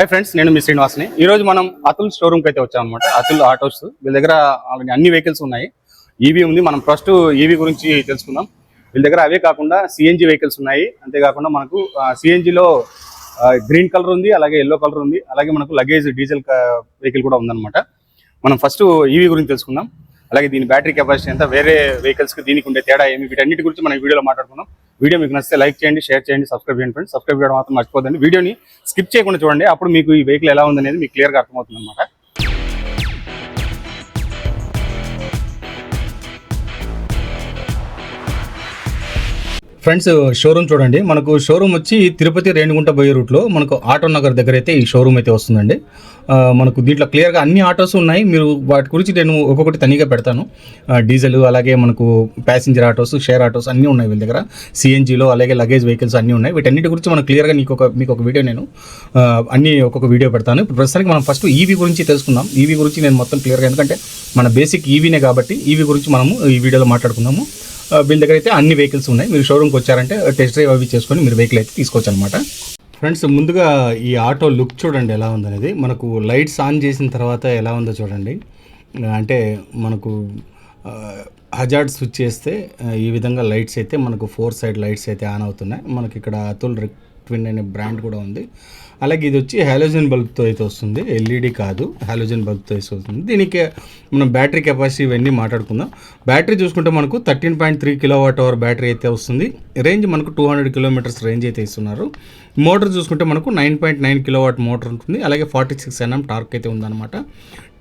Hi friends, నేను మీ శ్రీనివాస్ని. ఈ రోజు మనం అతుల్ షోరూమ్కి అయితే వచ్చాం అనమాట. అతుల్ ఆటోస్ వీళ్ళ దగ్గర అన్ని వెహికల్స్ ఉన్నాయి. ఈవీ ఉంది. మనం ఫస్ట్ ఈవీ గురించి తెలుసుకుందాం. వీళ్ళ దగ్గర అవే కాకుండా సిఎన్జి వెహికల్స్ ఉన్నాయి. అంతేకాకుండా మనకు సిఎన్జిలో గ్రీన్ కలర్ ఉంది, అలాగే ఎల్లో కలర్ ఉంది, అలాగే మనకు లగేజ్ డీజిల్ వెహికల్ కూడా ఉందన్నమాట. మనం ఫస్ట్ ఈవీ గురించి తెలుసుకుందాం. అలాగే దీని బ్యాటరీ కెపాసిటీ ఎంత, వేరే వెహికల్స్కి దీనికి ఉండే తేడా ఏమి, వీటన్నిటి గురించి మనం వీడియోలో మాట్లాడుకుందాం. వీడియో మీకు నచ్చితే లైక్ చేయండి, షేర్ చేయండి, సబ్స్క్రైబ్ చేయండి ఫ్రెండ్స్. సబ్స్క్రైబ్ చేయడం మాత్రం మర్చిపోదండి. వీడియోని స్కిప్ చేయకుండా చూడండి, అప్పుడు మీకు ఈ వెహికల్ ఎలా ఉందనేది మీకు క్లియర్గా అర్థమవుతుంది అనమాట. ఫ్రెండ్స్, షోరూమ్ చూడండి. మనకు షోరూమ్ వచ్చి తిరుపతి రేణిగుంట పోయే రూట్లో మనకు ఆటో నగర్ దగ్గర అయితే ఈ షోరూమ్ అయితే వస్తుందండి. మనకు దీంట్లో క్లియర్గా అన్ని ఆటోస్ ఉన్నాయి. మీరు వాటి గురించి నేను ఒక్కొక్కటి తనిగా పెడతాను. డీజిల్, అలాగే మనకు ప్యాసింజర్ ఆటోస్, షేర్ ఆటోస్ అన్నీ ఉన్నాయి వీళ్ళ దగ్గర. సిఎన్జిలో అలాగే లగేజ్ వెహికల్స్ అన్నీ ఉన్నాయి. వీటన్నిటి గురించి మనం క్లియర్గా మీకు ఒక వీడియో నేను అన్ని ఒక్కొక్క వీడియో పెడతాను. ఇప్పుడు ప్రస్తుతానికి మనం ఫస్ట్ ఈవీ గురించి తెలుసుకుందాం. ఈవీ గురించి నేను మొత్తం క్లియర్గా, ఎందుకంటే మన బేసిక్ ఈవీనే కాబట్టి ఈవీ గురించి మనము ఈ వీడియోలో మాట్లాడుకుందాము. వీళ్ళ దగ్గర అయితే అన్ని వెహికల్స్ ఉన్నాయి. మీరు షోరూమ్కి వచ్చారంటే టెస్ట్ డ్రైవ్ అవి చేసుకొని మీరు వెహికల్ అయితే తీసుకోవచ్చు అనమాట. ఫ్రెండ్స్, ముందుగా ఈ ఆటో లుక్ చూడండి ఎలా ఉందనేది. మనకు లైట్స్ ఆన్ చేసిన తర్వాత ఎలా ఉందో చూడండి. అంటే మనకు హజార్డ్ స్విచ్ చేస్తే ఈ విధంగా లైట్స్ అయితే మనకు 4 సైడ్ లైట్స్ అయితే ఆన్ అవుతున్నాయి. మనకి ఇక్కడ అతుల్ ట్విన్ అనే బ్రాండ్ కూడా ఉంది. అలాగే ఇది వచ్చి హాలోజన్ బల్బ్తో అయితే వస్తుంది, ఎల్ఈడి కాదు, హాలోజన్ బల్బ్తో అయితే వస్తుంది. దీనికి మనం బ్యాటరీ కెపాసిటీ ఇవన్నీ మాట్లాడుకుందాం. బ్యాటరీ చూసుకుంటే మనకు 13.3 kWh బ్యాటరీ అయితే వస్తుంది. రేంజ్ మనకు 200 km రేంజ్ అయితే ఇస్తున్నారు. మోటార్ చూసుకుంటే మనకు 9.9 kW మోటార్ ఉంటుంది. అలాగే 46 Nm టార్క్ అయితే ఉందన్నమాట.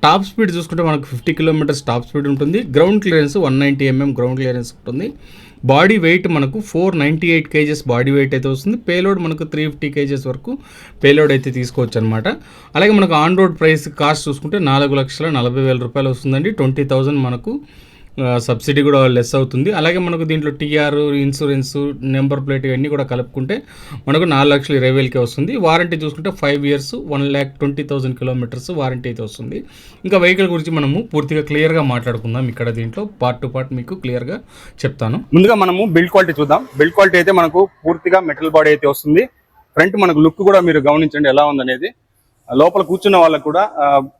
టాప్ స్పీడ్ చూసుకుంటే మనకు 50 km టాప్ స్పీడ్ ఉంటుంది. Ground clearance 190 mm ground clearance ఉంటుంది. బాడీ వెయిట్ మనకు 498 kgs బాడీ వెయిట్ అయితే వస్తుంది. పేలోడ్ మనకు 350 kgs వరకు పేలోడ్ అయితే తీసుకోవచ్చు అనమాట. అలాగే మనకు ఆన్ రోడ్ ప్రైస్ కాస్ట్ చూసుకుంటే 4,40,000 రూపాయలు వస్తుందండి. 20,000 మనకు సబ్సిడీ కూడా లెస్ అవుతుంది. అలాగే మనకు దీంట్లో టీఆర్, ఇన్సూరెన్స్, నెంబర్ ప్లేట్ ఇవన్నీ కూడా కలుపుకుంటే మనకు 4,20,000కే వస్తుంది. వారంటీ చూసుకుంటే 5 years 1,20,000 km వారంటీ అయితే వస్తుంది. ఇంకా వెహికల్ గురించి మనము పూర్తిగా క్లియర్గా మాట్లాడుకుందాం. ఇక్కడ దీంట్లో పార్ట్ టు పార్ట్ మీకు క్లియర్గా చెప్తాను. ముందుగా మనము బిల్డ్ క్వాలిటీ చూద్దాం. బిల్డ్ క్వాలిటీ అయితే మనకు పూర్తిగా మెటల్ బాడీ అయితే వస్తుంది. ఫ్రంట్ మనకు లుక్ కూడా మీరు గమనించండి ఎలా ఉందనేది. లోపల కూర్చున్న వాళ్ళకు కూడా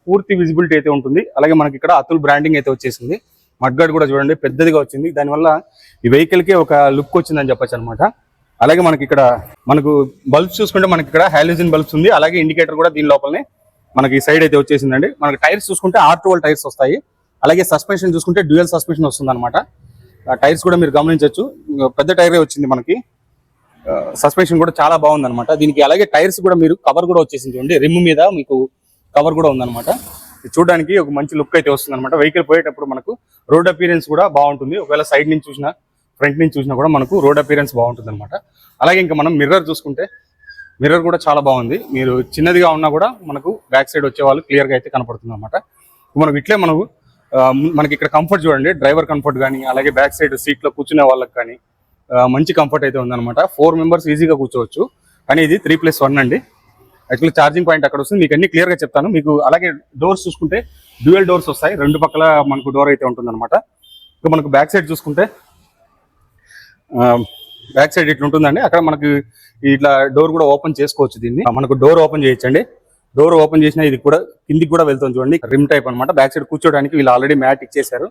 పూర్తి విజిబిలిటీ అయితే ఉంటుంది. అలాగే మనకి ఇక్కడ అతుల్ బ్రాండింగ్ అయితే వచ్చేసింది. మడ్గార్డ్ కూడా చూడండి పెద్దదిగా వచ్చింది. దానివల్ల ఈ వెహికల్కి ఒక లుక్ వచ్చిందని చెప్పచ్చు అనమాట. అలాగే మనకి ఇక్కడ మనకు బల్బ్స్ చూసుకుంటే మనకి ఇక్కడ హాలోజన్ బల్బ్స్ ఉంది. అలాగే ఇండికేటర్ కూడా దీని లోపలనే మనకి ఈ సైడ్ అయితే వచ్చేసిందండి. మనకి టైర్స్ చూసుకుంటే R12 టైర్స్ వస్తాయి. అలాగే సస్పెన్షన్ చూసుకుంటే డ్యూయల్ సస్పెన్షన్ వస్తుంది అనమాట. టైర్స్ కూడా మీరు గమనించవచ్చు, పెద్ద టైరే వచ్చింది మనకి. సస్పెన్షన్ కూడా చాలా బాగుంది అనమాట దీనికి. అలాగే టైర్స్ కూడా మీరు కవర్ కూడా వచ్చేసింది చూడండి. రిమ్ మీద మీకు కవర్ కూడా ఉందన్నమాట. చూడడానికి ఒక మంచి లుక్ అయితే వస్తుంది అనమాట. వెహికల్ పోయేటప్పుడు మనకు రోడ్ అపీరెన్స్ కూడా బాగుంటుంది. ఒకవేళ సైడ్ నుంచి చూసినా, ఫ్రంట్ నుంచి చూసినా కూడా మనకు రోడ్ అపీరెన్స్ బాగుంటుంది అనమాట. అలాగే ఇంకా మనం మిర్రర్ చూసుకుంటే మిర్రర్ కూడా చాలా బాగుంది. మీరు చిన్నదిగా ఉన్నా కూడా మనకు బ్యాక్ సైడ్ వచ్చే వాళ్ళు క్లియర్గా అయితే కనపడుతుంది అనమాట. మనకు ఇట్లే మనకి ఇక్కడ కంఫర్ట్ చూడండి. డ్రైవర్ కంఫర్ట్ కానీ, అలాగే బ్యాక్ సైడ్ సీట్లో కూర్చునే వాళ్ళకి కానీ మంచి కంఫర్ట్ అయితే ఉందన్నమాట. 4 members ఈజీగా కూర్చోవచ్చు. కానీ ఇది 3+1 అండి. యాక్చువల్లీ ఛార్జింగ్ పాయింట్ అక్కడ వస్తుంది. మీకు అన్ని క్లియర్గా చెప్తాను మీకు. అలాగే డోర్స్ చూసుకుంటే డ్యూయల్ డోర్స్ వస్తాయి. 2 పక్కల మనకు డోర్ అయితే ఉంటుంది అనమాట. ఇంకా మనకు బ్యాక్ సైడ్ చూసుకుంటే బ్యాక్ సైడ్ ఇట్లా ఉంటుందండి. అక్కడ మనకి ఇట్లా డోర్ కూడా ఓపెన్ చేసుకోవచ్చు. దీన్ని మనకు డోర్ ఓపెన్ చేయొచ్చండి. డోర్ ఓపెన్ చేసినా ఇది కూడా కిందికి కూడా వెళ్తుంది చూడండి. రిమ్ టైప్ అనమాట. బ్యాక్ సైడ్ కూర్చోడానికి వీళ్ళు ఆల్రెడీ మ్యాట్ ఇచ్చేసారు.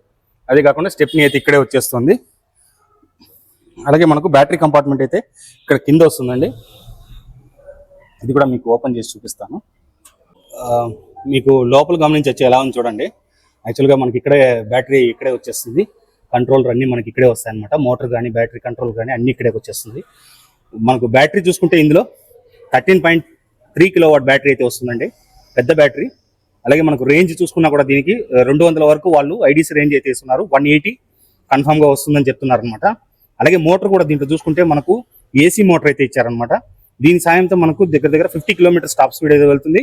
అదే కాకుండా స్టెప్ని అయితే ఇక్కడే వచ్చేస్తుంది. అలాగే మనకు బ్యాటరీ కంపార్ట్మెంట్ అయితే ఇక్కడ కింద వస్తుందండి. ఇది కూడా మీకు ఓపెన్ చేసి చూపిస్తాను. మీకు లోపల గమనించవచ్చు ఎలా ఉంది చూడండి. యాక్చువల్గా మనకి ఇక్కడే బ్యాటరీ ఇక్కడే వచ్చేస్తుంది. కంట్రోలర్ అన్నీ మనకి ఇక్కడే వస్తాయి అనమాట. మోటార్ కానీ, బ్యాటరీ కంట్రోల్ కానీ అన్నీ ఇక్కడే వచ్చేస్తుంది. మనకు బ్యాటరీ చూసుకుంటే ఇందులో 13.3 kW బ్యాటరీ అయితే వస్తుందండి. పెద్ద బ్యాటరీ. అలాగే మనకు రేంజ్ చూసుకున్నా కూడా దీనికి 200 వరకు వాళ్ళు ఐడీసీ రేంజ్ అయితే ఇస్తున్నారు. 180 కన్ఫామ్గా వస్తుందని చెప్తున్నారు అనమాట. అలాగే మోటార్ కూడా దీంట్లో చూసుకుంటే మనకు ఏసీ మోటార్ అయితే ఇచ్చారనమాట. దీని సాయంతో మనకు దగ్గర 50 km టాప్ స్పీడ్ అయితే వెళ్తుంది.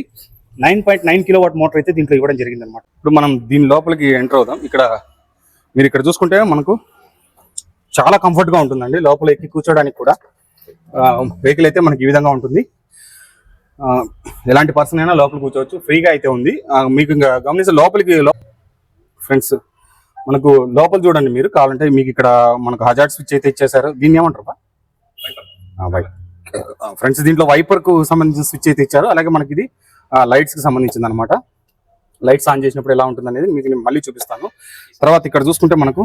9.9 kW మోటార్ అయితే దీంట్లో ఇవ్వడం జరిగింది అనమాట. ఇప్పుడు మనం దీని లోపలికి ఎంటర్ అవుదాం. మీరు ఇక్కడ చూసుకుంటే మనకు చాలా కంఫర్ట్గా ఉంటుందండి. లోపల ఎక్కి కూర్చోడానికి కూడా వెహికల్ అయితే మనకి ఈ విధంగా ఉంటుంది. ఎలాంటి పర్సన్ అయినా లోపల కూర్చోవచ్చు. ఫ్రీగా అయితే ఉంది. మీకు ఇంకా గమనిస్తే లోపలికి ఫ్రెండ్స్ మనకు లోపల చూడండి. మీరు కావాలంటే మీకు ఇక్కడ మనకు హజార్డ్ స్విచ్ అయితే ఇచ్చేసారు. దీన్ని ఏమంటారు ఫ్రెండ్స్? దీంట్లో వైపర్ కు సంబంధించిన స్విచ్ అయితే ఇచ్చారు. అలాగే మనకి ఇది లైట్స్కి సంబంధించింది అనమాట. లైట్స్ ఆన్ చేసినప్పుడు ఎలా ఉంటుంది అనేది మీకు నేను మళ్ళీ చూపిస్తాను. తర్వాత ఇక్కడ చూసుకుంటే మనకు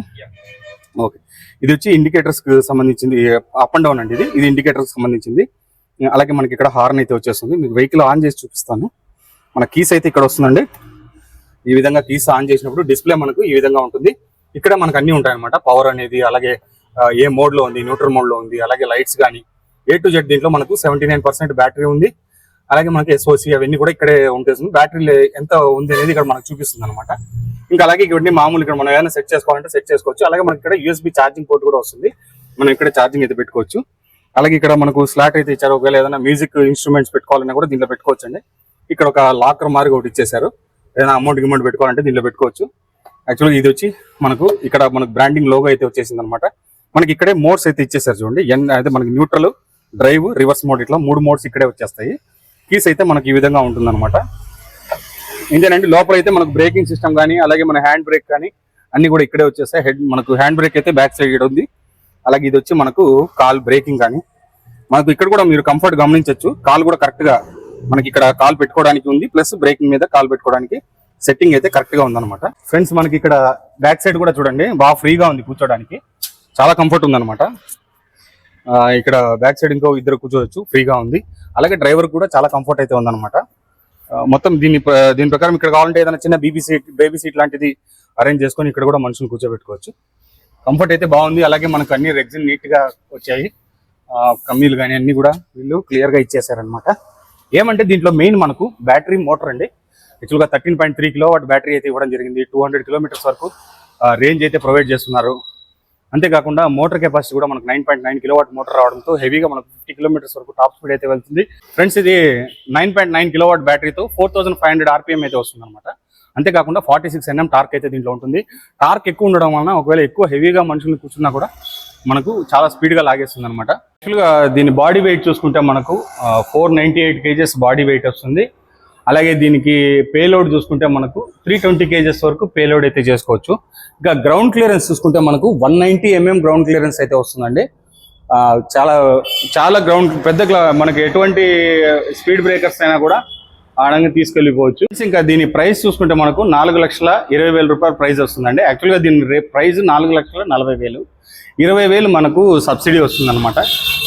ఓకే, ఇది వచ్చి ఇండికేటర్స్కి సంబంధించింది, అప్ అండ్ డౌన్ అండి. ఇది ఇండికేటర్స్కి సంబంధించింది. అలాగే మనకి ఇక్కడ హార్న్ అయితే వచ్చేస్తుంది. మీకు వెహికల్ ఆన్ చేసి చూపిస్తాను. మన కీస్ అయితే ఇక్కడ వస్తుందండి. ఈ విధంగా కీస్ ఆన్ చేసినప్పుడు డిస్ప్లే మనకు ఈ విధంగా ఉంటుంది. ఇక్కడ మనకు అన్ని ఉంటాయి అనమాట. పవర్ అనేది, అలాగే ఏ మోడ్ లో ఉంది, న్యూట్రల్ మోడ్ లో ఉంది, అలాగే లైట్స్ కానీ A to Z. దీంట్లో మనకు 79% బ్యాటరీ ఉంది. అలాగే మనకి SOC అవన్నీ కూడా ఇక్కడే ఉంటుంది. బ్యాటరీ ఎంత ఉంది అనేది ఇక్కడ మనకు చూపిస్తుంది అనమాట. ఇంకా అలాగే ఇవన్నీ మామూలు ఇక్కడ మనం ఏదైనా సెట్ చేసుకోవాలంటే సెట్ చేసుకోవచ్చు. అలాగే మనకి ఇక్కడ USB ఛార్జింగ్ పోర్ట్ కూడా వస్తుంది. మనం ఇక్కడ ఛార్జింగ్ అయితే పెట్టుకోవచ్చు. అలాగే ఇక్కడ మనకు స్లాట్ అయితే ఇచ్చారు. ఒకవేళ ఏదైనా మ్యూజిక్ ఇన్స్ట్రుమెంట్స్ పెట్టుకోవాలన్నా కూడా దీంట్లో పెట్టుకోవచ్చు అండి. ఇక్కడ ఒక లాకర్ మారి ఒకటి ఇచ్చేసారు. ఏదైనా అమౌంట్ పెట్టుకోవాలంటే దీంట్లో పెట్టుకోవచ్చు. యాక్చువల్గా ఇది వచ్చి మనకు ఇక్కడ మనకు బ్రాండింగ్ లోగో అయితే వచ్చేసింది అనమాట. మనకి ఇక్కడే మోడ్స్ అయితే ఇచ్చేసారు చూడండి. అయితే మనకి న్యూట్రల్, డ్రైవ్, రివర్స్ మోడ్, ఇట్లా 3 మోడ్స్ ఇక్కడే వచ్చేస్తాయి. కీస్ అయితే మనకి ఈ విధంగా ఉంటుంది అనమాట. ఇంతేనండి. లోపల అయితే మనకు బ్రేకింగ్ సిస్టమ్ కానీ, అలాగే మన హ్యాండ్ బ్రేక్ కానీ అన్ని కూడా ఇక్కడే వచ్చేస్తాయి. మనకు హ్యాండ్ బ్రేక్ అయితే బ్యాక్ సైడ్ ఉంది. అలాగే ఇది వచ్చి మనకు కాల్ బ్రేకింగ్ కానీ మనకు ఇక్కడ కూడా మీరు కంఫర్ట్ గమనించవచ్చు. కాల్ కూడా కరెక్ట్ గా మనకి ఇక్కడ కాల్ పెట్టుకోవడానికి ఉంది, ప్లస్ బ్రేకింగ్ మీద కాల్ పెట్టుకోవడానికి సెట్టింగ్ అయితే కరెక్ట్ గా ఉందన్నమాట. ఫ్రెండ్స్ మనకి ఇక్కడ బ్యాక్ సైడ్ కూడా చూడండి, బాగా ఫ్రీగా ఉంది కూర్చోడానికి, చాలా కంఫర్ట్ ఉందన్నమాట. ఇక్కడ బ్యాక్ సైడ్ ఇంకో ఇద్దరు కూర్చోవచ్చు, ఫ్రీగా ఉంది. అలాగే డ్రైవర్ కూడా చాలా కంఫర్ట్ అయితే ఉందన్నమాట. మొత్తం దీని ప్రకారం ఇక్కడ కావాలంటే ఏదైనా చిన్న బేబీ సీట్ లాంటిది అరేంజ్ చేసుకొని ఇక్కడ కూడా మనుషులు కూర్చోబెట్టుకోవచ్చు. కంఫర్ట్ అయితే బాగుంది. అలాగే మనకు అన్ని రెగ్జిన్ నీట్ గా వచ్చాయి. కమ్మీలు కానీ అన్ని కూడా వీళ్ళు క్లియర్ గా ఇచ్చేసారనమాట. ఏమంటే దీంట్లో మెయిన్ మనకు బ్యాటరీ మోటార్ అండి. యాక్చువల్గా 13.3 kW బ్యాటరీ అయితే ఇవ్వడం జరిగింది. 200 kilometers వరకు రేంజ్ అయితే ప్రొవైడ్ చేస్తున్నారు. అంతేకాకుండా మోటార్ కెపాసిటీ కూడా మనకు 9.9 kW మోటార్ రావడంతో హెవీగా మనకు 50 kilometers వరకు టాప్ స్పీడ్ అయితే వెళ్తుంది. ఫ్రెండ్స్ ఇది 9.9 kW బ్యాటరీతో 4500 RPM అయితే వస్తుంది అనమాట. అంతేకాకుండా 46 Nm టార్క్ అయితే దీంట్లో ఉంటుంది. టార్క్ ఎక్కువ ఉండడం వలన ఒకవేళ ఎక్కువ హెవీగా మనుషులు కూర్చున్నా కూడా మనకు చాలా స్పీడ్గా లాగేస్తుంది అనమాట. యాక్చువల్గా దీని బాడీ వెయిట్ చూసుకుంటే మనకు 498 kgs బాడీ వెయిట్ వస్తుంది. అలాగే దీనికి పేలోడ్ చూసుకుంటే మనకు 320 kgs వరకు పేలోడ్ అయితే చేసుకోవచ్చు. ఇంకా గ్రౌండ్ క్లియరెన్స్ చూసుకుంటే మనకు 190 mm గ్రౌండ్ క్లియరెన్స్ అయితే వస్తుందండి. చాలా గ్రౌండ్ మనకి ఎటువంటి స్పీడ్ బ్రేకర్స్ అయినా కూడా ఆడంగా తీసుకెళ్ళిపోవచ్చు. ఇంకా దీని ప్రైస్ చూసుకుంటే మనకు 4,20,000 రూపాయల ప్రైస్ వస్తుందండి. యాక్చువల్గా దీని ప్రైస్ 4,40,000. 20,000 మనకు సబ్సిడీ వస్తుంది అనమాట.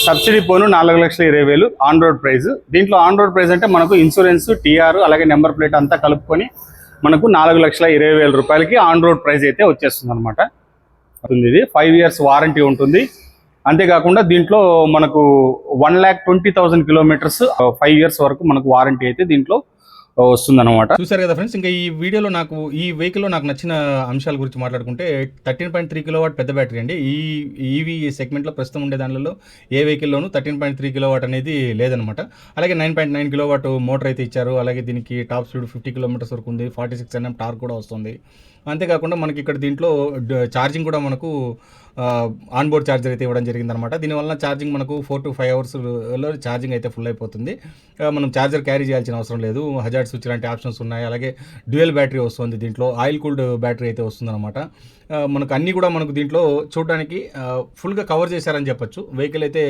Subsidy phone 4,20,000 on road price. దీంట్లో ఆన్ రోడ్ ప్రైస్ అంటే మనకు ఇన్సూరెన్స్, TR, అలాగే నెంబర్ ప్లేట్ అంతా కలుపుకొని మనకు 4,20,000 రూపాయలకి ఆన్ రోడ్ ప్రైస్ అయితే వచ్చేస్తుంది అనమాట. ఇది 5 years వారంటీ ఉంటుంది. అంతేకాకుండా దీంట్లో మనకు 1,20,000 kilometers 5 years వరకు మనకు వారంటీ అయితే దీంట్లో వస్తుందన్నమాట. చూసారు కదా ఫ్రెండ్స్. ఇంకా ఈ వీడియోలో నాకు ఈ వెహికల్లో నాకు నచ్చిన అంశాల గురించి మాట్లాడుకుంటే 13.3 kW పెద్ద బ్యాటరీ అండి. ఈ ఈవీ సెగ్మెంట్లో ప్రస్తుతం ఉండే దానిలో ఏ వెహికల్లోనూ 13.3 kW అనేది లేదనమాట. అలాగే 9.9 kW మోటార్ అయితే ఇచ్చారు. అలాగే దీనికి టాప్ స్పీడ్ 50 kilometers వరకు ఉంది. 46 Nm టార్క్ కూడా వస్తుంది. అంతేకాకుండా మనకి ఇక్కడ దీంట్లో ఛార్జింగ్ కూడా మనకు ఆన్ బోర్డ్ ఛార్జర్ అయితే ఇవ్వడం జరిగిందనమాట. దీనివల్ల ఛార్జింగ్ మనకు 4 to 5 hours ఛార్జింగ్ అయితే ఫుల్ అయిపోతుంది. మనం ఛార్జర్ క్యారీ చేయాల్సిన అవసరం లేదు. హజార్డ్ స్విచ్ లాంటి ఆప్షన్స్ ఉన్నాయి. అలాగే డ్యూయల్ బ్యాటరీ వస్తుంది. దీంట్లో ఆయిల్ కూల్డ్ బ్యాటరీ అయితే వస్తుందన్నమాట. మనకు అన్నీ కూడా మనకు దీంట్లో చూడడానికి ఫుల్గా కవర్ చేశారని చెప్పొచ్చు. వెహికల్ అయితే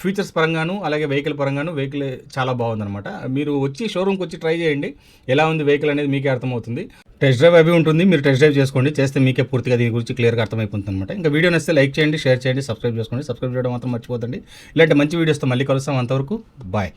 ఫీచర్స్ పరంగాను అలాగే వెహికల్ పరంగాను వెహికల్ చాలా బాగుందన్నమాట. మీరు వచ్చి షోరూమ్కి వచ్చి ట్రై చేయండి, ఎలా ఉంది వెహికల్ అనేది మీకే అర్థమవుతుంది. టెస్ట్ డ్రైవ్ అవి ఉంటుంది, మీరు టెస్ట్ డ్రైవ్ చేసుకోండి. చేస్తే మీకే పూర్తిగా దీని గురించి క్లియర్గా అర్థమైపోతుంది అనమాట. ఇంకా వీడియో నచ్చితే లైక్ చేయండి, షేర్ చేయండి, సబ్స్క్రైబ్ చేసుకోండి. సబ్స్క్రైబ్ చేయడం మాత్రం మర్చిపోతండి. ఇలాంటి మంచి వీడియోస్తో మళ్ళీ కలుస్తాం. అంతవరకు బాయ్.